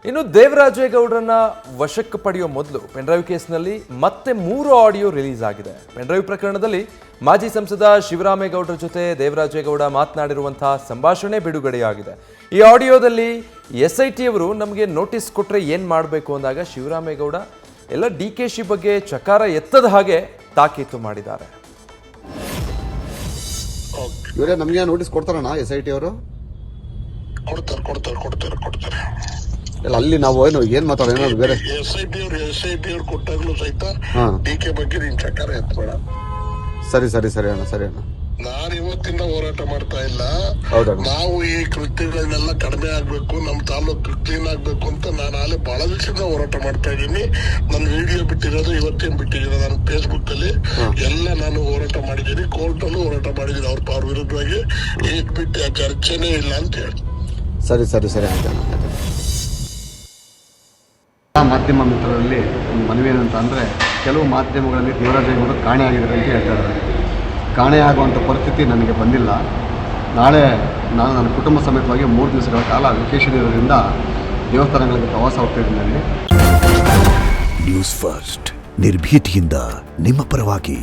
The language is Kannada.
ಇನ್ನು ದೇವರಾಜೇಗೌಡರನ್ನ ವಶಕ್ಕೆ ಪಡೆಯುವ ಮೊದಲು ಪೆನ್ಡ್ರೈವ್ ಕೇಸ್ನಲ್ಲಿ ಮತ್ತೆ 3 ಆಡಿಯೋ ರಿಲೀಸ್ ಆಗಿದೆ. ಪೆನ್ಡ್ರೈವ್ ಪ್ರಕರಣದಲ್ಲಿ ಮಾಜಿ ಸಂಸದ ಶಿವರಾಮೇಗೌಡರ ಜೊತೆ ದೇವರಾಜೇಗೌಡ ಮಾತನಾಡಿರುವಂತಹ ಸಂಭಾಷಣೆ ಬಿಡುಗಡೆಯಾಗಿದೆ. ಈ ಆಡಿಯೋದಲ್ಲಿ SIT ಅವರು ನಮಗೆ ನೋಟಿಸ್ ಕೊಟ್ಟರೆ ಏನು ಮಾಡಬೇಕು ಅಂದಾಗ ಶಿವರಾಮೇಗೌಡ ಎಲ್ಲ DKಶಿ ಬಗ್ಗೆ ಚಕಾರ ಎತ್ತದ ಹಾಗೆ ತಾಕೀತು ಮಾಡಿದ್ದಾರೆ. ಇವರೇ ನಮಗೆ ನೋಟಿಸ್ ಕೊಡ್ತಾರಣ್ಣ SIT ಅವರು? ಕೊಡ್ತಾರೆ. ಅಲ್ಲಿ ನಾವು ಏನ್ ಮಾತಾಡೋಣ ಬೇರೆ SIT ಅವ್ರು ಕೊಟ್ಟಾಗ್ಲೂ ಸಹಿತ DK ಬಗ್ಗೆ ನೀನ್ ಚಕಾರ ಎತ್ಬೇಡ. ಸರಿ ಅಣ್ಣ. ನಾನು ಇವತ್ತಿಂದ ಹೋರಾಟ ಮಾಡ್ತಾ ಇಲ್ಲ. ಹೌದಣ್ಣ. ನಾವು ಈ ಕೃತ್ಯಗಳನ್ನೆಲ್ಲ ಕಡಿಮೆ ಆಗ್ಬೇಕು, ನಮ್ ತಾಲೂಕು ಕ್ಲೀನ್ ಆಗ್ಬೇಕು ಅಂತ ನಾನು ಆಲೆ ಬಹಳ ದಿವಸದಿಂದ ಹೋರಾಟ ಮಾಡ್ತಾ ಇದ್ದೀನಿ. ನನ್ನ ವಿಡಿಯೋ ಬಿಟ್ಟಿರೋದು ಇವತ್ತೇನ್ ಬಿಟ್ಟಿರೋದು ನಾನು ಫೇಸ್ಬುಕ್ ಅಲ್ಲಿ ಎಲ್ಲ ನಾನು ಹೋರಾಟ ಮಾಡಿದ್ದೀನಿ, ಕೋರ್ಟ್ ಅಲ್ಲೂ ಹೋರಾಟ ಮಾಡಿದ್ದೀನಿ. ಅವ್ರ ವಿರುದ್ಧವಾಗಿ ಈಗ ಬಿಟ್ಟು ಚರ್ಚೆನೇ ಇಲ್ಲ ಅಂತ ಹೇಳಿ. ಸರಿ ಆಯ್ತು. ಮಾಧ್ಯಮ ಮಿತ್ರರಲ್ಲಿ ಒಂದು ಮನವಿ ಏನಂತ ಅಂದರೆ, ಕೆಲವು ಮಾಧ್ಯಮಗಳಲ್ಲಿ ದೇವರಾಜೇಗೌಡರು ಕಾಣೆಯಾಗಿದ್ದಾರೆ ಅಂತ ಹೇಳ್ತಾ ಇದ್ದಾರೆ. ಕಾಣೆಯಾಗುವಂಥ ಪರಿಸ್ಥಿತಿ ನನಗೆ ಬಂದಿಲ್ಲ. ನಾಳೆ ನಾನು ನನ್ನ ಕುಟುಂಬ ಸಮೇತವಾಗಿ 3 ದಿವಸಗಳ ಕಾಲ ವೆಕೇಷನ್ ಇರೋದ್ರಿಂದ ದೇವಸ್ಥಾನಗಳಿಗೆ ಪ್ರವಾಸ ಹೋಗ್ತಾ ಇದ್ದೀನಿ. ನ್ಯೂಸ್ ಫಸ್ಟ್ ನಿರ್ಭೀತಿಯಿಂದ ನಿಮ್ಮ ಪರವಾಗಿ.